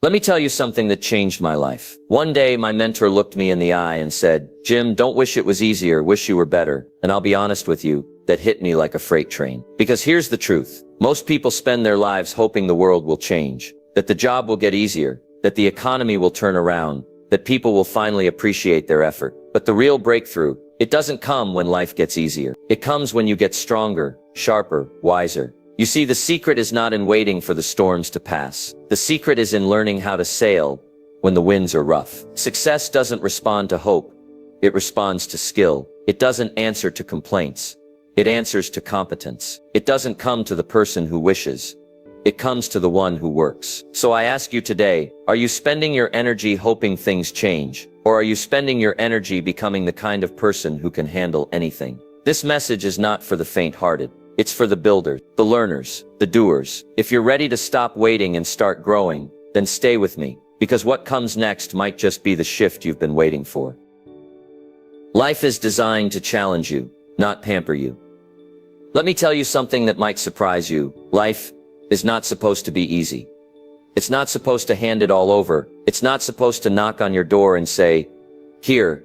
Let me tell you something that changed my life. One day, my mentor looked me in the eye and said, "Jim, don't wish it was easier, wish you were better." And I'll be honest with you, that hit me like a freight train. Because here's the truth. Most people spend their lives hoping the world will change, that the job will get easier, that the economy will turn around, that people will finally appreciate their effort. But the real breakthrough, it doesn't come when life gets easier. It comes when you get stronger, sharper, wiser. You see, the secret is not in waiting for the storms to pass. The secret is in learning how to sail when the winds are rough. Success doesn't respond to hope. It responds to skill. It doesn't answer to complaints. It answers to competence. It doesn't come to the person who wishes. It comes to the one who works. So I ask you today, are you spending your energy hoping things change? Or are you spending your energy becoming the kind of person who can handle anything? This message is not for the faint-hearted. It's for the builders, the learners, the doers. If you're ready to stop waiting and start growing, then stay with me, because what comes next might just be the shift you've been waiting for. Life is designed to challenge you, not pamper you. Let me tell you something that might surprise you. Life is not supposed to be easy. It's not supposed to hand it all over. It's not supposed to knock on your door and say, "Here,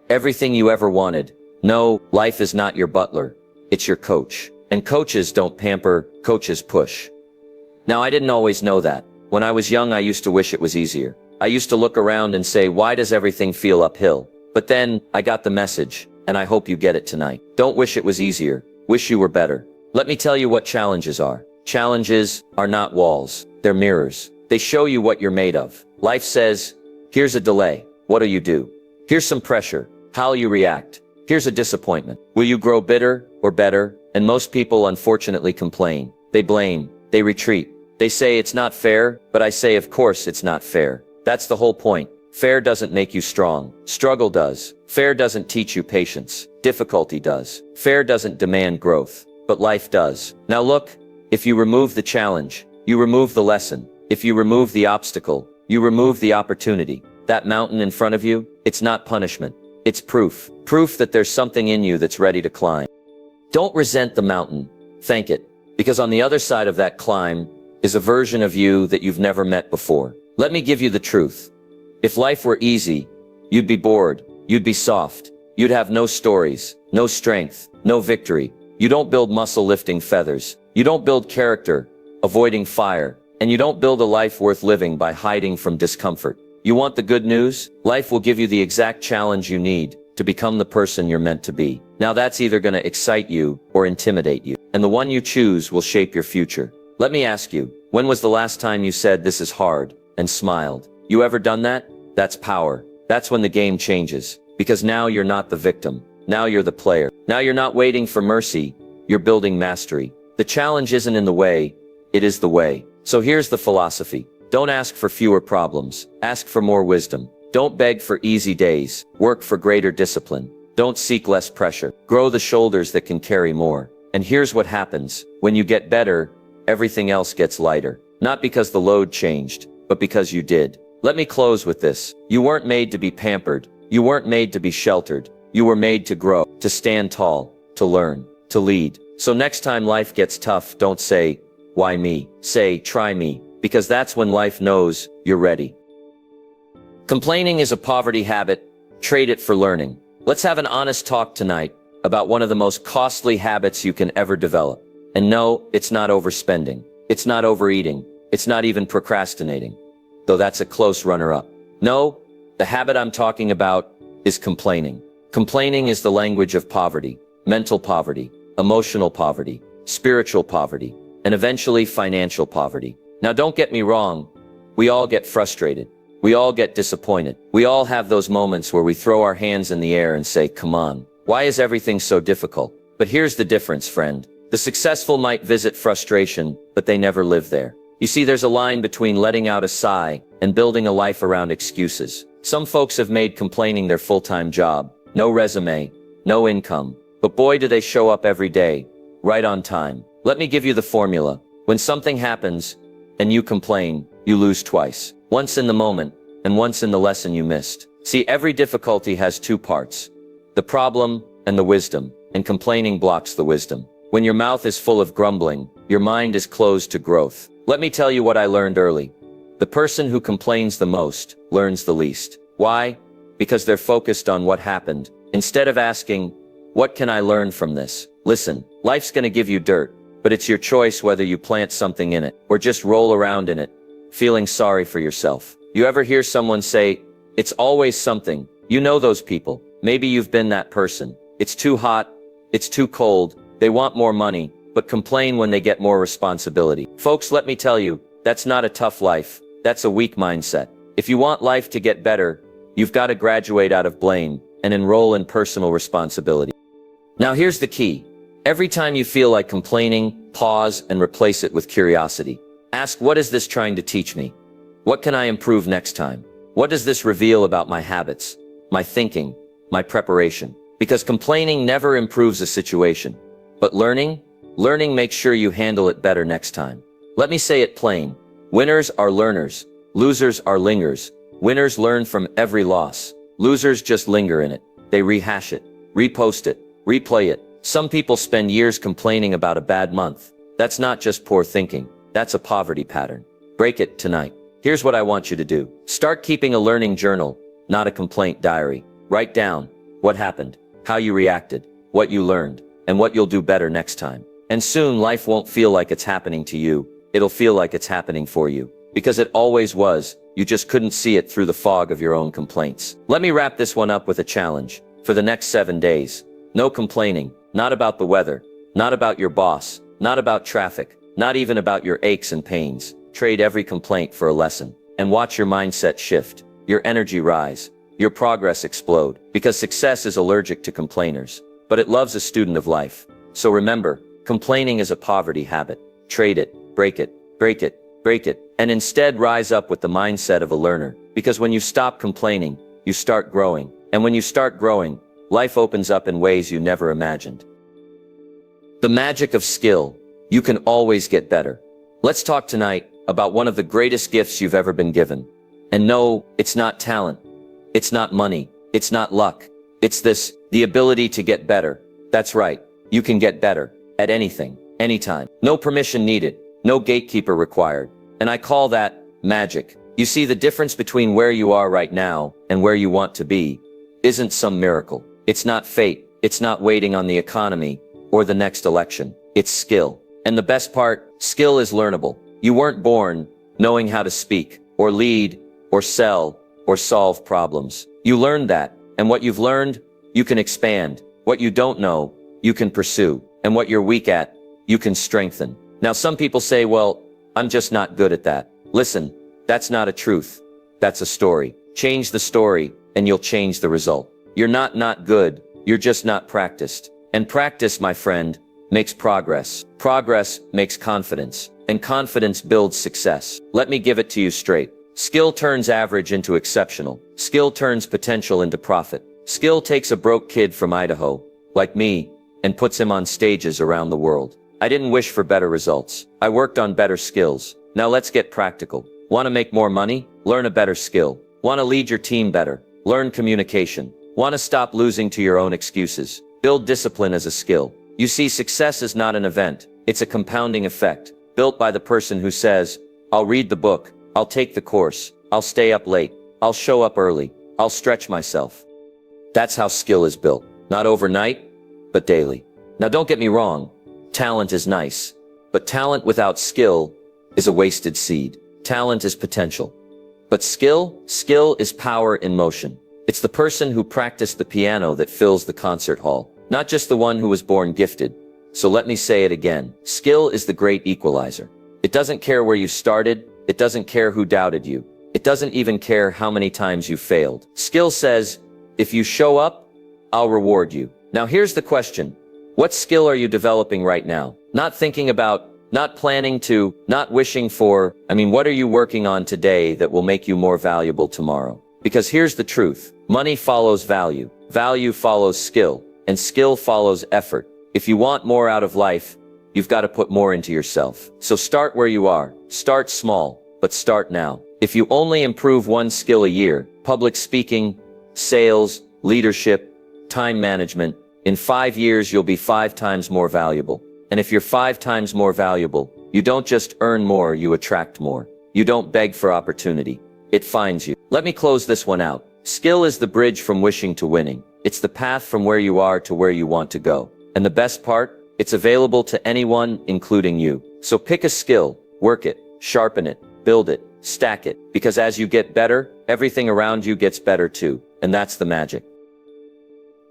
everything you ever wanted." No, life is not your butler. It's your coach. And coaches don't pamper, coaches push. Now, I didn't always know that. When I was young, I used to wish it was easier. I used to look around and say, why does everything feel uphill? But then, I got the message, and I hope you get it tonight. Don't wish it was easier. Wish you were better. Let me tell you what challenges are. Challenges are not walls. They're mirrors. They show you what you're made of. Life says, here's a delay. What'll you do? Here's some pressure. How'll you react? Here's a disappointment. Will you grow bitter or better? And most people unfortunately complain. They blame. They retreat. They say it's not fair, but I say of course it's not fair. That's the whole point. Fair doesn't make you strong. Struggle does. Fair doesn't teach you patience. Difficulty does. Fair doesn't demand growth. But life does. Now look, if you remove the challenge, you remove the lesson. If you remove the obstacle, you remove the opportunity. That mountain in front of you, it's not punishment. It's proof. Proof that there's something in you that's ready to climb. Don't resent the mountain, thank it, because on the other side of that climb is a version of you that you've never met before. Let me give you the truth. If life were easy, you'd be bored, you'd be soft, you'd have no stories, no strength, no victory. You don't build muscle lifting feathers, you don't build character, avoiding fire, and you don't build a life worth living by hiding from discomfort. You want the good news? Life will give you the exact challenge you need to become the person you're meant to be. Now that's either going to excite you or intimidate you. And the one you choose will shape your future. Let me ask you, when was the last time you said this is hard and smiled? You ever done that? That's power. That's when the game changes. Because now you're not the victim. Now you're the player. Now you're not waiting for mercy. You're building mastery. The challenge isn't in the way. It is the way. So here's the philosophy. Don't ask for fewer problems. Ask for more wisdom. Don't beg for easy days. Work for greater discipline. Don't seek less pressure. Grow the shoulders that can carry more. And here's what happens. When you get better, everything else gets lighter. Not because the load changed, but because you did. Let me close with this. You weren't made to be pampered. You weren't made to be sheltered. You were made to grow, to stand tall, to learn, to lead. So next time life gets tough, don't say, why me? Say, try me. Because that's when life knows you're ready. Complaining is a poverty habit. Trade it for learning. Let's have an honest talk tonight about one of the most costly habits you can ever develop. And no, it's not overspending. It's not overeating. It's not even procrastinating. Though that's a close runner-up. No, the habit I'm talking about is complaining. Complaining is the language of poverty, mental poverty, emotional poverty, spiritual poverty, and eventually financial poverty. Now don't get me wrong. We all get frustrated. We all get disappointed. We all have those moments where we throw our hands in the air and say, come on, why is everything so difficult? But here's the difference, friend. The successful might visit frustration, but they never live there. You see, there's a line between letting out a sigh and building a life around excuses. Some folks have made complaining their full-time job. No resume, no income. But boy, do they show up every day, right on time. Let me give you the formula. When something happens and you complain, you lose twice. Once in the moment, and once in the lesson you missed. See, every difficulty has two parts. The problem and the wisdom, and complaining blocks the wisdom. When your mouth is full of grumbling, your mind is closed to growth. Let me tell you what I learned early. The person who complains the most learns the least. Why? Because they're focused on what happened, instead of asking, what can I learn from this? Listen, life's gonna give you dirt, but it's your choice whether you plant something in it, or just roll around in it, feeling sorry for yourself. You ever hear someone say, it's always something? You know those people. Maybe you've been that person. It's too hot, it's too cold, they want more money, but complain when they get more responsibility. Folks, let me tell you, that's not a tough life, that's a weak mindset. If you want life to get better, you've got to graduate out of blame and enroll in personal responsibility. Now here's the key. Every time you feel like complaining, pause and replace it with curiosity. Ask, what is this trying to teach me? What can I improve next time? What does this reveal about my habits, my thinking, my preparation? Because complaining never improves a situation, but learning makes sure you handle it better next time. Let me say it plain. Winners are learners. Losers are lingers. Winners learn from every loss. Losers just linger in it. They rehash it, repost it, replay it. Some people spend years complaining about a bad month. That's not just poor thinking. That's a poverty pattern. Break it tonight. Here's what I want you to do. Start keeping a learning journal, not a complaint diary. Write down what happened, how you reacted, what you learned, and what you'll do better next time. And soon life won't feel like it's happening to you. It'll feel like it's happening for you. Because it always was. You just couldn't see it through the fog of your own complaints. Let me wrap this one up with a challenge. For the next 7 days, no complaining, not about the weather, not about your boss, not about traffic, not even about your aches and pains. Trade every complaint for a lesson and watch your mindset shift, your energy rise, your progress explode. Because success is allergic to complainers, but it loves a student of life. So remember, complaining is a poverty habit. Trade it, break it, break it, break it, and instead rise up with the mindset of a learner. Because when you stop complaining, you start growing. And when you start growing, life opens up in ways you never imagined. The magic of skill. You can always get better. Let's talk tonight about one of the greatest gifts you've ever been given. And no, it's not talent. It's not money. It's not luck. It's this, the ability to get better. That's right. You can get better at anything, anytime. No permission needed. No gatekeeper required. And I call that magic. You see, the difference between where you are right now and where you want to be isn't some miracle. It's not fate. It's not waiting on the economy or the next election. It's skill. And the best part, skill is learnable. You weren't born knowing how to speak or lead or sell or solve problems. You learned that. And what you've learned, you can expand. What you don't know, you can pursue. And what you're weak at, you can strengthen. Now, some people say, well, I'm just not good at that. Listen, that's not a truth. That's a story. Change the story and you'll change the result. You're not good. You're just not practiced. And practice, my friend, makes progress. Progress makes confidence. And confidence builds success. Let me give it to you straight. Skill turns average into exceptional. Skill turns potential into profit. Skill takes a broke kid from Idaho, like me, and puts him on stages around the world. I didn't wish for better results. I worked on better skills. Now let's get practical. Want to make more money? Learn a better skill. Want to lead your team better? Learn communication. Want to stop losing to your own excuses? Build discipline as a skill. You see, success is not an event. It's a compounding effect, built by the person who says, I'll read the book, I'll take the course, I'll stay up late, I'll show up early, I'll stretch myself. That's how skill is built. Not overnight, but daily. Now don't get me wrong. Talent is nice, but talent without skill is a wasted seed. Talent is potential. But skill is power in motion. It's the person who practiced the piano that fills the concert hall, not just the one who was born gifted. So let me say it again. Skill is the great equalizer. It doesn't care where you started. It doesn't care who doubted you. It doesn't even care how many times you failed. Skill says, if you show up, I'll reward you. Now here's the question. What skill are you developing right now? Not thinking about, not planning to, not wishing for. What are you working on today that will make you more valuable tomorrow? Because here's the truth. Money follows value. Value follows skill. And skill follows effort. If you want more out of life, you've got to put more into yourself. So start where you are. Start small, but start now. If you only improve one skill a year, public speaking, sales, leadership, time management, in 5 years you'll be 5 times more valuable. And if you're 5 times more valuable, you don't just earn more, you attract more. You don't beg for opportunity. It finds you. Let me close this one out. Skill is the bridge from wishing to winning. It's the path from where you are to where you want to go. And the best part? It's available to anyone, including you. So pick a skill, work it, sharpen it, build it, stack it. Because as you get better, everything around you gets better too. And that's the magic.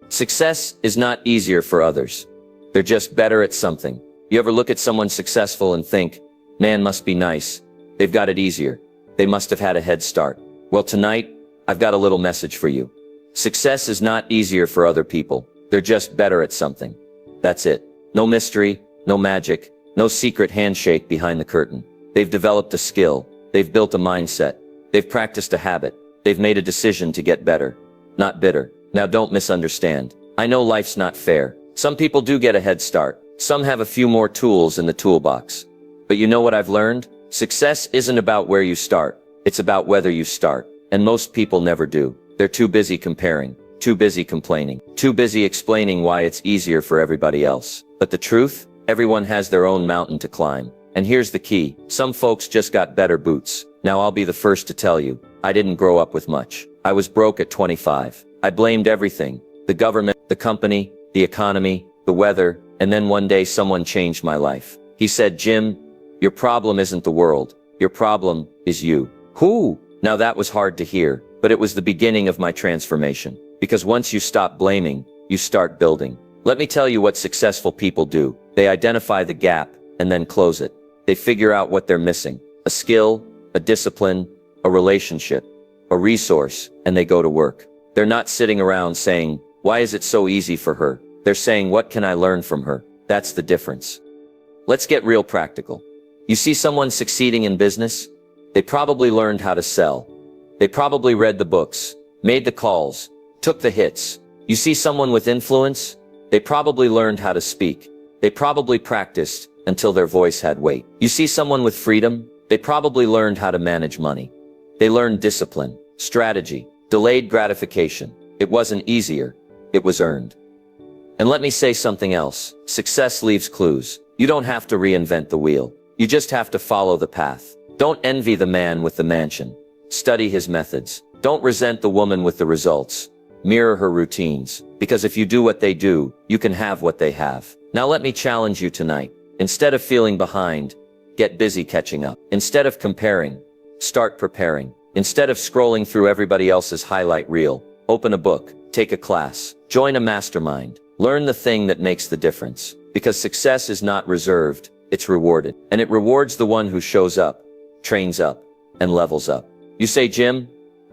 Success is not easier for others. They're just better at something. You ever look at someone successful and think, man must be nice. They've got it easier. They must have had a head start. Well, tonight, I've got a little message for you. Success is not easier for other people. They're just better at something. That's it. No mystery, no magic, no secret handshake behind the curtain. They've developed a skill. They've built a mindset. They've practiced a habit. They've made a decision to get better, not bitter. Now don't misunderstand. I know life's not fair. Some people do get a head start. Some have a few more tools in the toolbox. But you know what I've learned? Success isn't about where you start. It's about whether you start. And most people never do. They're too busy comparing, too busy complaining, too busy explaining why it's easier for everybody else. But the truth? Everyone has their own mountain to climb. And here's the key. Some folks just got better boots. Now I'll be the first to tell you, I didn't grow up with much. I was broke at 25. I blamed everything. The government, the company, the economy, the weather, and then one day someone changed my life. He said, Jim, your problem isn't the world. Your problem is you. Who? Now that was hard to hear, but it was the beginning of my transformation. Because once you stop blaming, you start building. Let me tell you what successful people do. They identify the gap and then close it. They figure out what they're missing. A skill, a discipline, a relationship, a resource, and they go to work. They're not sitting around saying, why is it so easy for her? They're saying, what can I learn from her? That's the difference. Let's get real practical. You see someone succeeding in business? They probably learned how to sell. They probably read the books, made the calls, took the hits. You see someone with influence? They probably learned how to speak. They probably practiced until their voice had weight. You see someone with freedom? They probably learned how to manage money. They learned discipline, strategy, delayed gratification. It wasn't easier. It was earned. And let me say something else. Success leaves clues. You don't have to reinvent the wheel. You just have to follow the path. Don't envy the man with the mansion. Study his methods. Don't resent the woman with the results. Mirror her routines. Because if you do what they do, you can have what they have. Now let me challenge you tonight. Instead of feeling behind, get busy catching up. Instead of comparing, start preparing. Instead of scrolling through everybody else's highlight reel, open a book, take a class, join a mastermind. Learn the thing that makes the difference. Because success is not reserved, it's rewarded. And it rewards the one who shows up, trains up, and levels up. You say, Jim,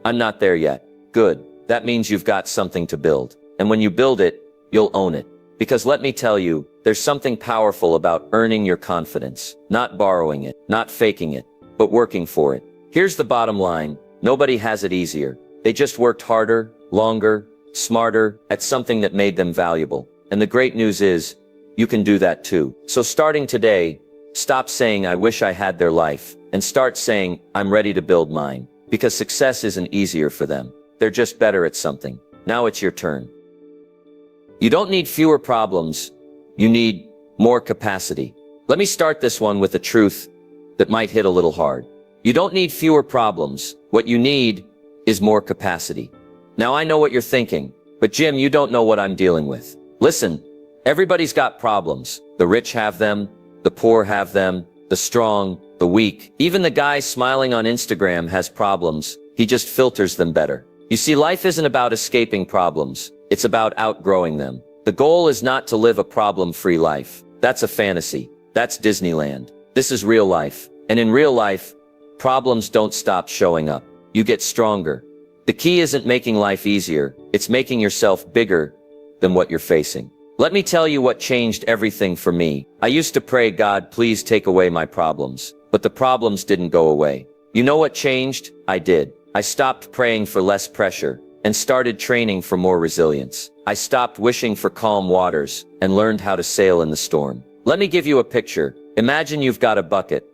I'm not there yet. Good. That means you've got something to build. And when you build it, you'll own it. Because let me tell you, there's something powerful about earning your confidence. Not borrowing it, not faking it, but working for it. Here's the bottom line. Nobody has it easier. They just worked harder, longer, smarter, at something that made them valuable. And the great news is, you can do that too. So starting today, stop saying I wish I had their life, and start saying I'm ready to build mine. Because success isn't easier for them. They're just better at something. Now it's your turn. You don't need fewer problems. You need more capacity. Let me start this one with a truth that might hit a little hard. You don't need fewer problems. What you need is more capacity. Now I know what you're thinking, but Jim, you don't know what I'm dealing with. Listen, everybody's got problems. The rich have them, the poor have them, the strong, the weak. Even the guy smiling on Instagram has problems. He just filters them better. You see, life isn't about escaping problems. It's about outgrowing them. The goal is not to live a problem-free life. That's a fantasy. That's Disneyland. This is real life. And in real life, problems don't stop showing up. You get stronger. The key isn't making life easier. It's making yourself bigger than what you're facing. Let me tell you what changed everything for me. I used to pray, God, please take away my problems. But the problems didn't go away. You know what changed? I did. I stopped praying for less pressure and started training for more resilience. I stopped wishing for calm waters and learned how to sail in the storm. Let me give you a picture. Imagine you've got a bucket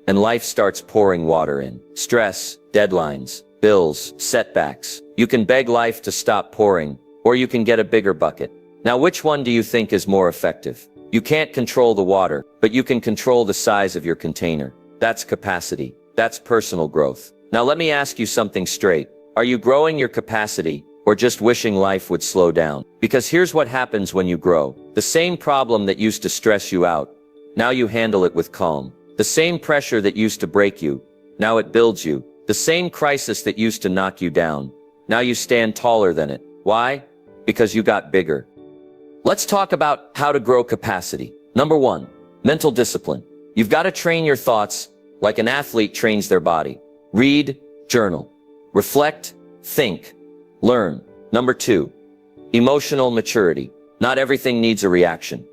and life starts pouring water in. Stress, deadlines, bills, setbacks. You can beg life to stop pouring, or you can get a bigger bucket. Now, which one do you think is more effective? You can't control the water, but you can control the size of your container. That's capacity. That's personal growth. Now let me ask you something straight. Are you growing your capacity or just wishing life would slow down? Because here's what happens when you grow. The same problem that used to stress you out, now you handle it with calm. The same pressure that used to break you, now it builds you. The same crisis that used to knock you down, now you stand taller than it. Why? Because you got bigger. Let's talk about how to grow capacity. Number 1, mental discipline. You've got to train your thoughts like an athlete trains their body. Read, journal, reflect, think, learn. Number 2, emotional maturity. Not everything needs a reaction.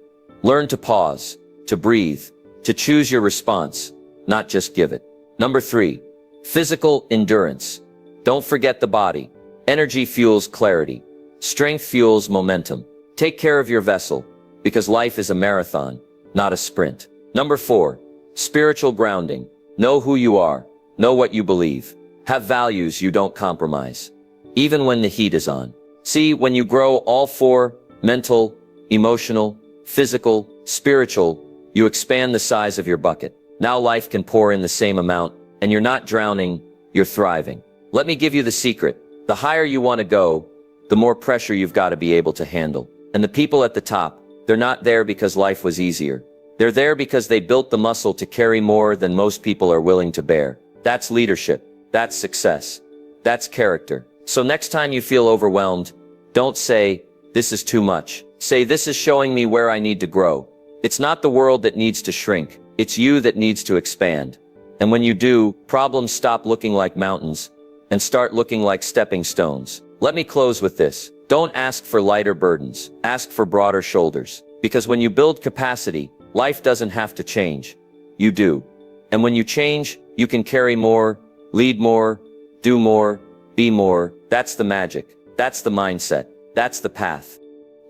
Learn to pause, to breathe, to choose your response, not just give it. Number 3, physical endurance. Don't forget the body. Energy fuels clarity. Strength fuels momentum. Take care of your vessel, because life is a marathon, not a sprint. Number 4, spiritual grounding. Know who you are. Know what you believe. Have values you don't compromise, even when the heat is on. See, when you grow all 4, mental, emotional, physical, spiritual, you expand the size of your bucket. Now life can pour in the same amount, and you're not drowning, you're thriving. Let me give you the secret. The higher you want to go, the more pressure you've got to be able to handle. And the people at the top, they're not there because life was easier. They're there because they built the muscle to carry more than most people are willing to bear. That's leadership. That's success. That's character. So next time you feel overwhelmed, don't say, "This is too much." Say, "This is showing me where I need to grow." It's not the world that needs to shrink. It's you that needs to expand. And when you do, problems stop looking like mountains and start looking like stepping stones. Let me close with this. Don't ask for lighter burdens. Ask for broader shoulders. Because when you build capacity, life doesn't have to change. You do. And when you change, you can carry more, lead more, do more, be more. That's the magic. That's the mindset. That's the path.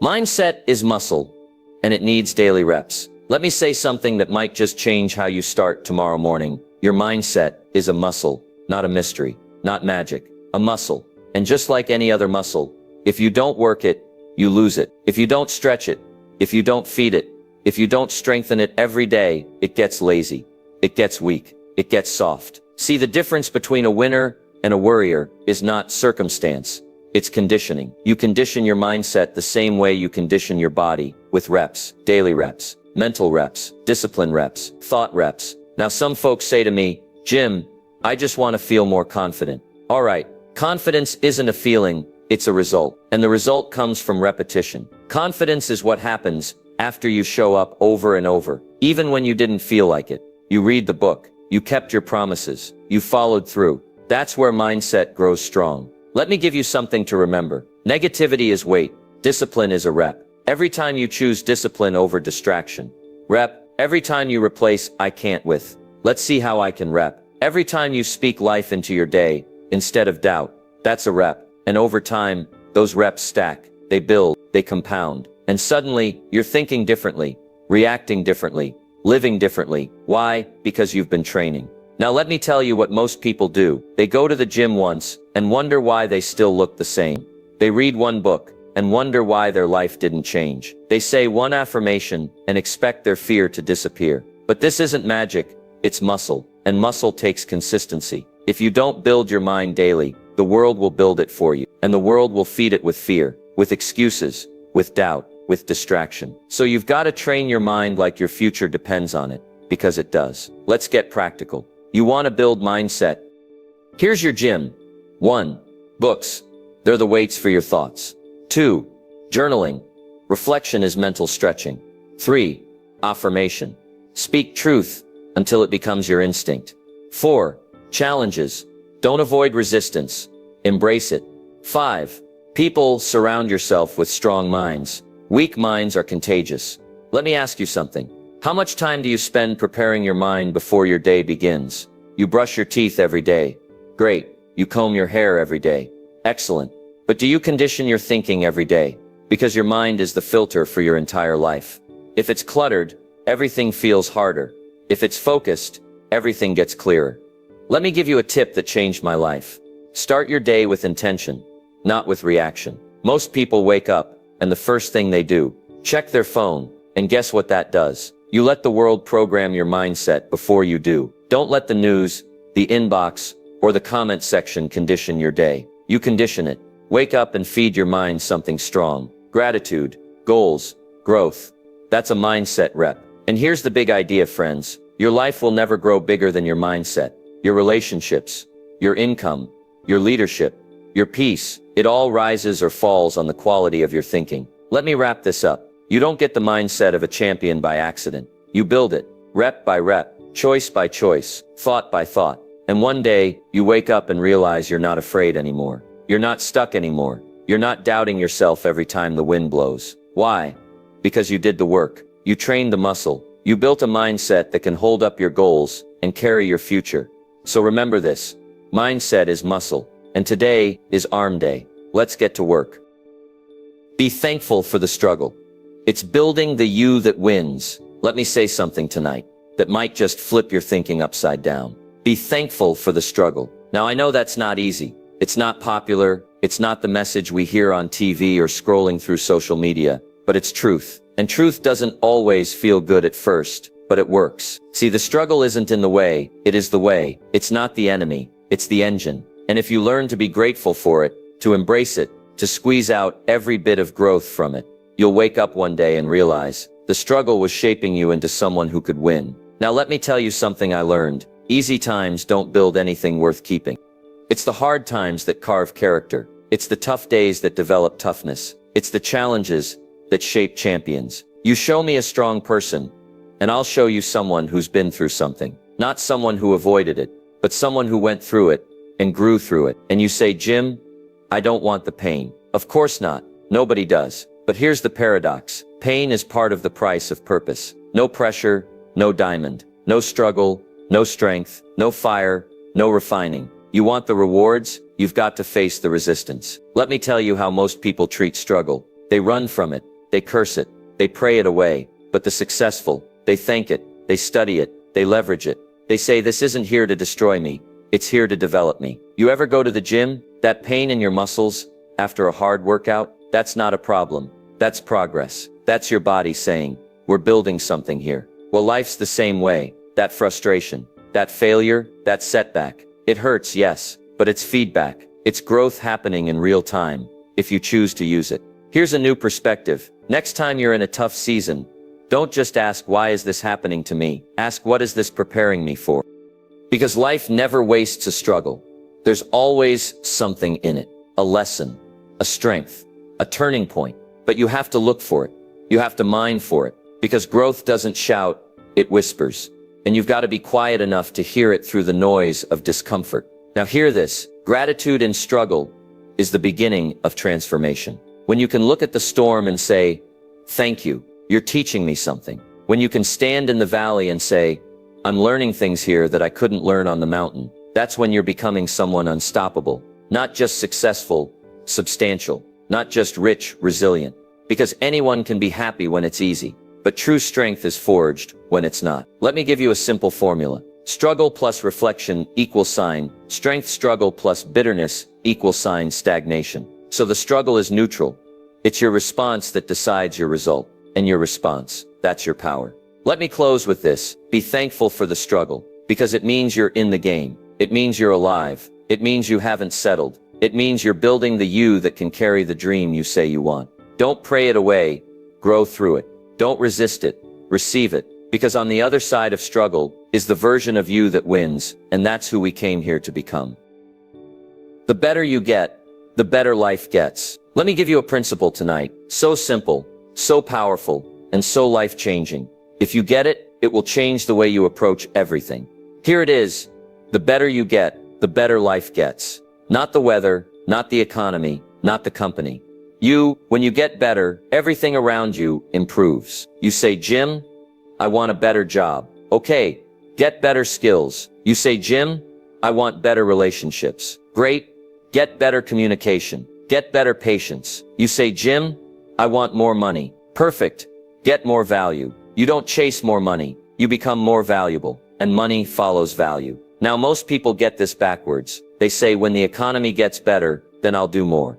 Mindset is muscle, and it needs daily reps. Let me say something that might just change how you start tomorrow morning. Your mindset is a muscle, not a mystery, not magic, a muscle. And just like any other muscle, if you don't work it, you lose it. If you don't stretch it, if you don't feed it, if you don't strengthen it every day, it gets lazy. It gets weak. It gets soft. See, the difference between a winner and a worrier is not circumstance. It's conditioning. You condition your mindset the same way you condition your body, with reps, daily reps, mental reps, discipline reps, thought reps. Now some folks say to me, "Jim, I just want to feel more confident." All right, confidence isn't a feeling, it's a result. And the result comes from repetition. Confidence is what happens after you show up over and over, even when you didn't feel like it. You read the book, you kept your promises, you followed through. That's where mindset grows strong. Let me give you something to remember. Negativity is weight. Discipline is a rep. Every time you choose discipline over distraction. Rep. Every time you replace "I can't" with "Let's see how I can rep." Every time you speak life into your day instead of doubt. That's a rep. And over time, those reps stack. They build. They compound. And suddenly, you're thinking differently, reacting differently, living differently. Why? Because you've been training. Now let me tell you what most people do. They go to the gym once and wonder why they still look the same. They read one book and wonder why their life didn't change. They say one affirmation and expect their fear to disappear. But this isn't magic, it's muscle. And muscle takes consistency. If you don't build your mind daily, the world will build it for you. And the world will feed it with fear, with excuses, with doubt, with distraction. So you've got to train your mind like your future depends on it, because it does. Let's get practical. You want to build mindset? Here's your gym. 1. Books. They're the weights for your thoughts. 2. Journaling. Reflection is mental stretching. 3. Affirmation. Speak truth until it becomes your instinct. 4. Challenges. Don't avoid resistance. Embrace it. 5. People. Surround yourself with strong minds. Weak minds are contagious. Let me ask you something. How much time do you spend preparing your mind before your day begins? You brush your teeth every day. Great. You comb your hair every day. Excellent. But do you condition your thinking every day? Because your mind is the filter for your entire life. If it's cluttered, everything feels harder. If it's focused, everything gets clearer. Let me give you a tip that changed my life. Start your day with intention, not with reaction. Most people wake up, and the first thing they do, check their phone, and guess what that does? You let the world program your mindset before you do. Don't let the news, the inbox, or the comment section condition your day. You condition it. Wake up and feed your mind something strong. Gratitude, goals, growth. That's a mindset rep. And here's the big idea, friends. Your life will never grow bigger than your mindset. Your relationships, your income, your leadership, your peace, it all rises or falls on the quality of your thinking. Let me wrap this up. You don't get the mindset of a champion by accident. You build it, rep by rep, choice by choice, thought by thought. And one day, you wake up and realize you're not afraid anymore. You're not stuck anymore. You're not doubting yourself every time the wind blows. Why? Because you did the work. You trained the muscle. You built a mindset that can hold up your goals and carry your future. So remember this. Mindset is muscle. And today is arm day. Let's get to work. Be thankful for the struggle. It's building the you that wins. Let me say something tonight that might just flip your thinking upside down. Be thankful for the struggle. Now I know that's not easy. It's not popular. It's not the message we hear on TV or scrolling through social media, but it's truth. And truth doesn't always feel good at first, but it works. See, the struggle isn't in the way, it is the way. It's not the enemy, it's the engine. And if you learn to be grateful for it, to embrace it, to squeeze out every bit of growth from it, you'll wake up one day and realize the struggle was shaping you into someone who could win. Now let me tell you something I learned. Easy times don't build anything worth keeping. It's the hard times that carve character. It's the tough days that develop toughness. It's the challenges that shape champions. You show me a strong person, and I'll show you someone who's been through something. Not someone who avoided it, but someone who went through it and grew through it. And you say, Jim, I don't want the pain. Of course not. Nobody does. But here's the paradox. Pain is part of the price of purpose. No pressure, no diamond, no struggle, no strength, no fire, no refining. You want the rewards? You've got to face the resistance. Let me tell you how most people treat struggle. They run from it. They curse it. They pray it away. But the successful, they thank it. They study it. They leverage it. They say, this isn't here to destroy me. It's here to develop me. You ever go to the gym? That pain in your muscles after a hard workout? That's not a problem. That's progress. That's your body saying, we're building something here. Well, life's the same way. That frustration, that failure, that setback. It hurts, yes, but it's feedback. It's growth happening in real time, if you choose to use it. Here's a new perspective. Next time you're in a tough season, don't just ask, why is this happening to me? Ask, what is this preparing me for? Because life never wastes a struggle. There's always something in it. A lesson, a strength, a turning point. But you have to look for it. You have to mine for it. Because growth doesn't shout, it whispers. And you've got to be quiet enough to hear it through the noise of discomfort. Now hear this. Gratitude in struggle is the beginning of transformation. When you can look at the storm and say, thank you, you're teaching me something. When you can stand in the valley and say, I'm learning things here that I couldn't learn on the mountain. That's when you're becoming someone unstoppable. Not just successful, substantial. Not just rich, resilient. Because anyone can be happy when it's easy. But true strength is forged when it's not. Let me give you a simple formula. Struggle plus reflection equals sign. Strength struggle plus bitterness equals sign stagnation. So the struggle is neutral. It's your response that decides your result. And your response, that's your power. Let me close with this. Be thankful for the struggle. Because it means you're in the game. It means you're alive. It means you haven't settled. It means you're building the you that can carry the dream you say you want. Don't pray it away. Grow through it. Don't resist it. Receive it. Because on the other side of struggle is the version of you that wins, and that's who we came here to become. The better you get, the better life gets. Let me give you a principle tonight. So simple, so powerful, and so life-changing. If you get it, it will change the way you approach everything. Here it is. The better you get, the better life gets. Not the weather, not the economy, not the company. You, when you get better, everything around you improves. You say, Jim, I want a better job. Okay, get better skills. You say, Jim, I want better relationships. Great, get better communication. Get better patience. You say, Jim, I want more money. Perfect, get more value. You don't chase more money, you become more valuable. And money follows value. Now most people get this backwards. They say, when the economy gets better, then I'll do more.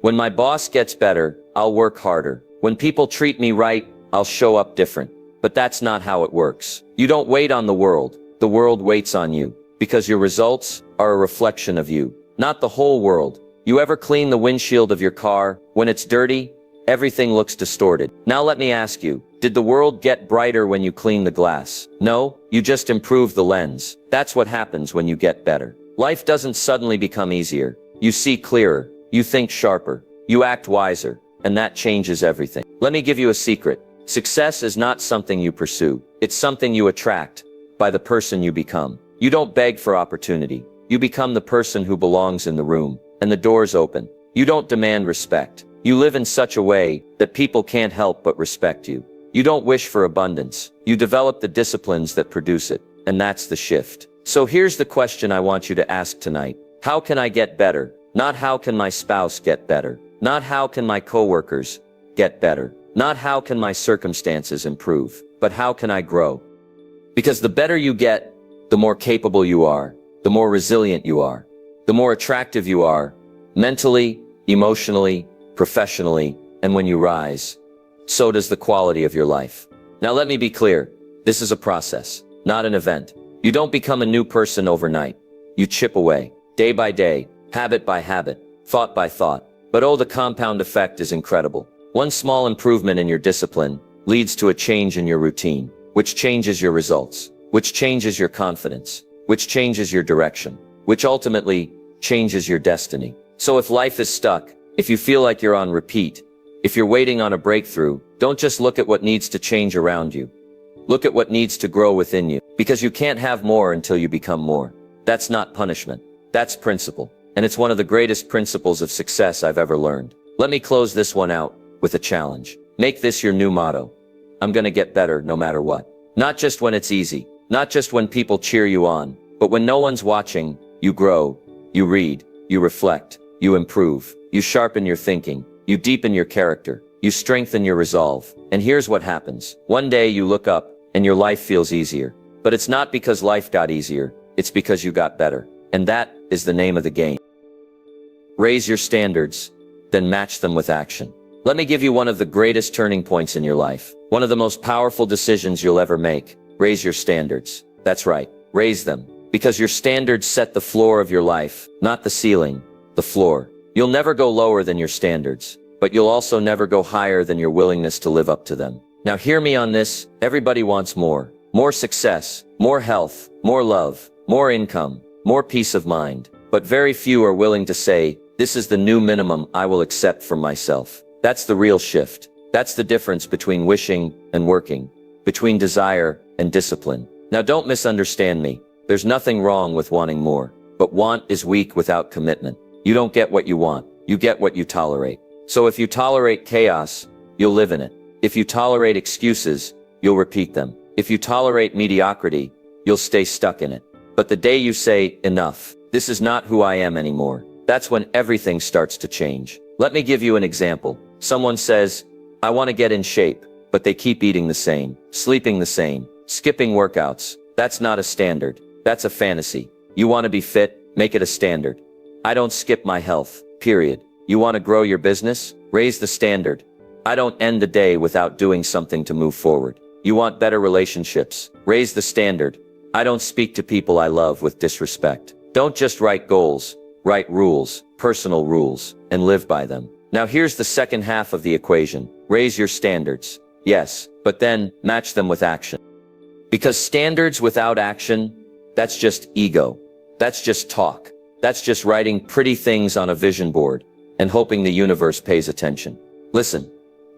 When my boss gets better, I'll work harder. When people treat me right, I'll show up different. But that's not how it works. You don't wait on the world waits on you. Because your results are a reflection of you, not the whole world. You ever clean the windshield of your car? When it's dirty, everything looks distorted. Now let me ask you, did the world get brighter when you clean the glass? No, you just improve the lens. That's what happens when you get better. Life doesn't suddenly become easier. You see clearer, you think sharper, you act wiser, and that changes everything. Let me give you a secret. Success is not something you pursue. It's something you attract by the person you become. You don't beg for opportunity. You become the person who belongs in the room, and the doors open. You don't demand respect. You live in such a way that people can't help but respect you. You don't wish for abundance. You develop the disciplines that produce it, and that's the shift. So here's the question I want you to ask tonight. How can I get better? Not how can my spouse get better? Not how can my coworkers get better? Not how can my circumstances improve? But how can I grow? Because the better you get, the more capable you are, the more resilient you are, the more attractive you are, mentally, emotionally, professionally, and when you rise, so does the quality of your life. Now let me be clear, this is a process, not an event. You don't become a new person overnight. You chip away, day by day, habit by habit, thought by thought. But oh, the compound effect is incredible. One small improvement in your discipline leads to a change in your routine, which changes your results, which changes your confidence, which changes your direction, which ultimately changes your destiny. So if life is stuck, if you feel like you're on repeat, if you're waiting on a breakthrough, don't just look at what needs to change around you. Look at what needs to grow within you, because you can't have more until you become more. That's not punishment. That's principle. And it's one of the greatest principles of success I've ever learned. Let me close this one out with a challenge. Make this your new motto. I'm gonna get better no matter what. Not just when it's easy, not just when people cheer you on, but when no one's watching, you grow, you read, you reflect, you improve, you sharpen your thinking, you deepen your character, you strengthen your resolve. And here's what happens. One day you look up and your life feels easier. But it's not because life got easier, it's because you got better. And that is the name of the game. Raise your standards, then match them with action. Let me give you one of the greatest turning points in your life. One of the most powerful decisions you'll ever make. Raise your standards. That's right, raise them. Because your standards set the floor of your life, not the ceiling, the floor. You'll never go lower than your standards, but you'll also never go higher than your willingness to live up to them. Now hear me on this, everybody wants more. More success, more health, more love, more income, more peace of mind. But very few are willing to say, this is the new minimum I will accept from myself. That's the real shift. That's the difference between wishing and working, between desire and discipline. Now don't misunderstand me. There's nothing wrong with wanting more, but want is weak without commitment. You don't get what you want, you get what you tolerate. So if you tolerate chaos, you'll live in it. If you tolerate excuses, you'll repeat them. If you tolerate mediocrity, you'll stay stuck in it. But the day you say, enough, this is not who I am anymore, that's when everything starts to change. Let me give you an example. Someone says, I want to get in shape, but they keep eating the same, sleeping the same, skipping workouts. That's not a standard. That's a fantasy. You want to be fit? Make it a standard. I don't skip my health, period. You want to grow your business? Raise the standard. I don't end the day without doing something to move forward. You want better relationships? Raise the standard. I don't speak to people I love with disrespect. Don't just write goals, write rules, personal rules, and live by them. Now here's the second half of the equation. Raise your standards. Yes, but then match them with action. Because standards without action, that's just ego. That's just talk. That's just writing pretty things on a vision board and hoping the universe pays attention. Listen,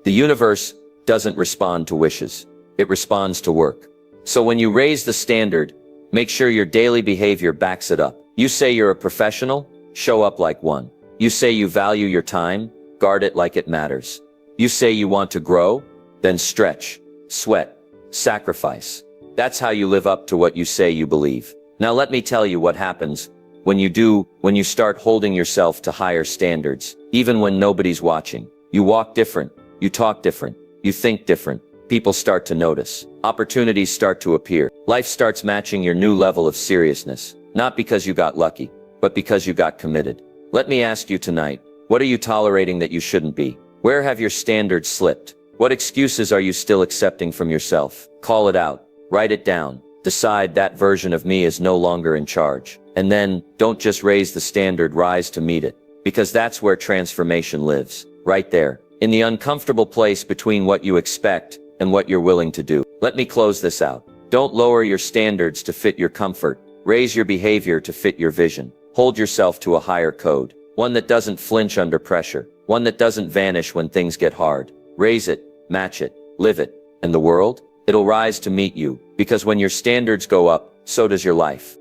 the universe doesn't respond to wishes. It responds to work. So when you raise the standard, make sure your daily behavior backs it up. You say you're a professional? Show up like one. You say you value your time? Guard it like it matters. You say you want to grow? Then stretch, sweat, sacrifice. That's how you live up to what you say you believe. Now let me tell you what happens when you start holding yourself to higher standards, even when nobody's watching. You walk different, you talk different, you think different. People start to notice. Opportunities start to appear. Life starts matching your new level of seriousness. Not because you got lucky, but because you got committed. Let me ask you tonight, what are you tolerating that you shouldn't be? Where have your standards slipped? What excuses are you still accepting from yourself? Call it out. Write it down. Decide that version of me is no longer in charge. And then, don't just raise the standard, rise to meet it. Because that's where transformation lives. Right there. In the uncomfortable place between what you expect and what you're willing to do. Let me close this out. Don't lower your standards to fit your comfort. Raise your behavior to fit your vision. Hold yourself to a higher code. One that doesn't flinch under pressure. One that doesn't vanish when things get hard. Raise it, match it, live it. And the world? It'll rise to meet you. Because when your standards go up, so does your life.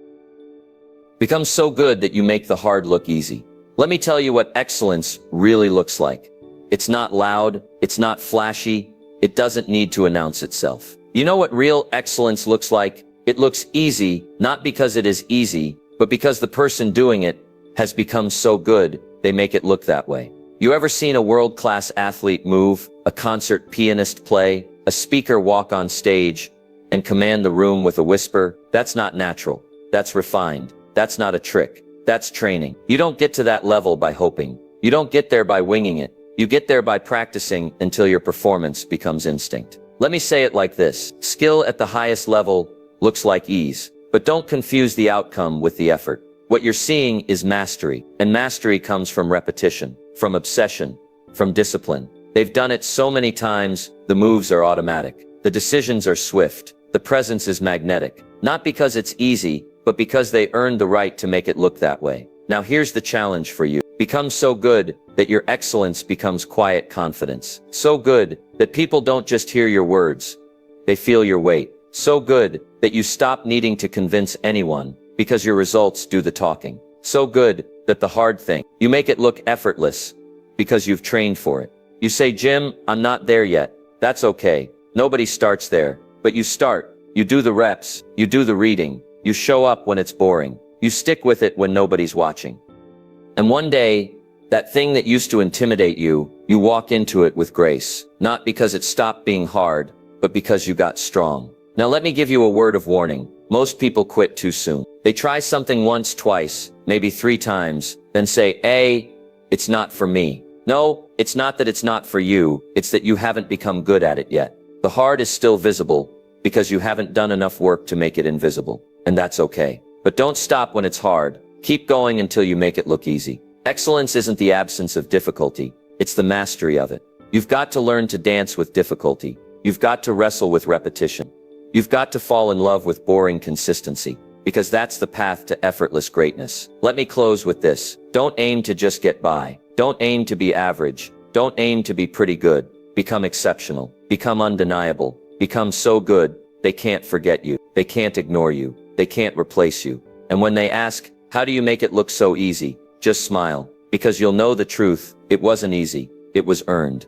Become so good that you make the hard look easy. Let me tell you what excellence really looks like. It's not loud. It's not flashy. It doesn't need to announce itself. You know what real excellence looks like? It looks easy, not because it is easy, but because the person doing it has become so good, they make it look that way. You ever seen a world-class athlete move, a concert pianist play, a speaker walk on stage and command the room with a whisper? That's not natural. That's refined. That's not a trick. That's training. You don't get to that level by hoping. You don't get there by winging it. You get there by practicing until your performance becomes instinct. Let me say it like this. Skill at the highest level looks like ease, but don't confuse the outcome with the effort. What you're seeing is mastery, and mastery comes from repetition, from obsession, from discipline. They've done it so many times, the moves are automatic. The decisions are swift. The presence is magnetic. Not because it's easy, but because they earned the right to make it look that way. Now here's the challenge for you. Become so good that your excellence becomes quiet confidence. So good that people don't just hear your words, they feel your weight. So good that you stop needing to convince anyone because your results do the talking. So good that the hard thing, you make it look effortless because you've trained for it. You say, Jim, I'm not there yet. That's okay. Nobody starts there, but you start. You do the reps, you do the reading, you show up when it's boring, you stick with it when nobody's watching. And one day, that thing that used to intimidate you, you walk into it with grace, not because it stopped being hard, but because you got strong. Now let me give you a word of warning. Most people quit too soon. They try something once, twice, maybe 3 times, then say, hey, it's not for me. No, it's not that it's not for you, it's that you haven't become good at it yet. The hard is still visible because you haven't done enough work to make it invisible. And that's okay. But don't stop when it's hard. Keep going until you make it look easy. Excellence isn't the absence of difficulty, it's the mastery of it. You've got to learn to dance with difficulty. You've got to wrestle with repetition. You've got to fall in love with boring consistency, because that's the path to effortless greatness. Let me close with this. Don't aim to just get by. Don't aim to be average. Don't aim to be pretty good. Become exceptional. Become undeniable. Become so good, they can't forget you. They can't ignore you. They can't replace you. And when they ask, how do you make it look so easy? Just smile, because you'll know the truth. It wasn't easy. It was earned.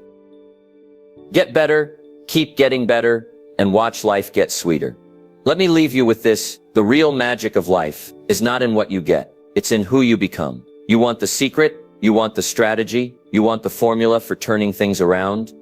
Get better, keep getting better, and watch life get sweeter. Let me leave you with this. The real magic of life is not in what you get. It's in who you become. You want the secret? You want the strategy? You want the formula for turning things around?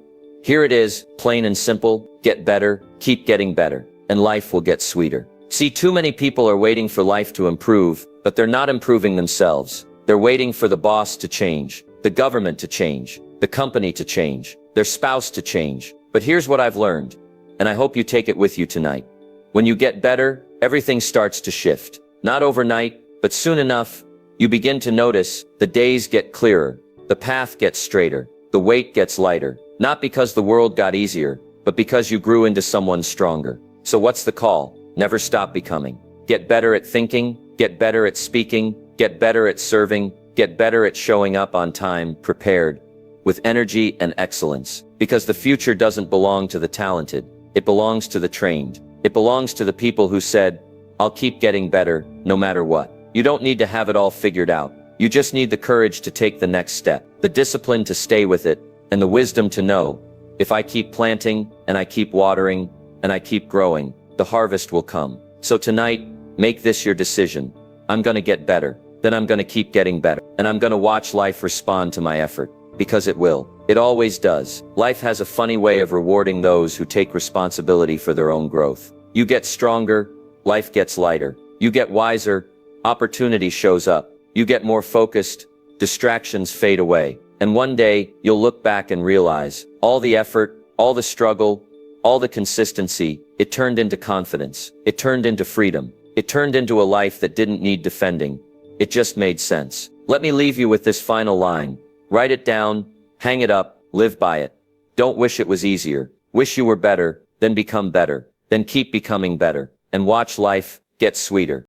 Here it is, plain and simple. Get better, keep getting better, and life will get sweeter. See, too many people are waiting for life to improve, but they're not improving themselves. They're waiting for the boss to change, the government to change, the company to change, their spouse to change. But here's what I've learned, and I hope you take it with you tonight. When you get better, everything starts to shift. Not overnight, but soon enough, you begin to notice the days get clearer, the path gets straighter, the weight gets lighter. Not because the world got easier, but because you grew into someone stronger. So what's the call? Never stop becoming. Get better at thinking, get better at speaking, get better at serving, get better at showing up on time, prepared, with energy and excellence. Because the future doesn't belong to the talented, it belongs to the trained. It belongs to the people who said, I'll keep getting better, no matter what. You don't need to have it all figured out. You just need the courage to take the next step, the discipline to stay with it, and the wisdom to know, if I keep planting, and I keep watering, and I keep growing, the harvest will come. So tonight, make this your decision. I'm gonna get better, then I'm gonna keep getting better, and I'm gonna watch life respond to my effort, because it will. It always does. Life has a funny way of rewarding those who take responsibility for their own growth. You get stronger, life gets lighter. You get wiser, opportunity shows up. You get more focused, distractions fade away. And one day, you'll look back and realize, all the effort, all the struggle, all the consistency, it turned into confidence. It turned into freedom. It turned into a life that didn't need defending. It just made sense. Let me leave you with this final line. Write it down, hang it up, live by it. Don't wish it was easier. Wish you were better, then become better, then keep becoming better, and watch life get sweeter.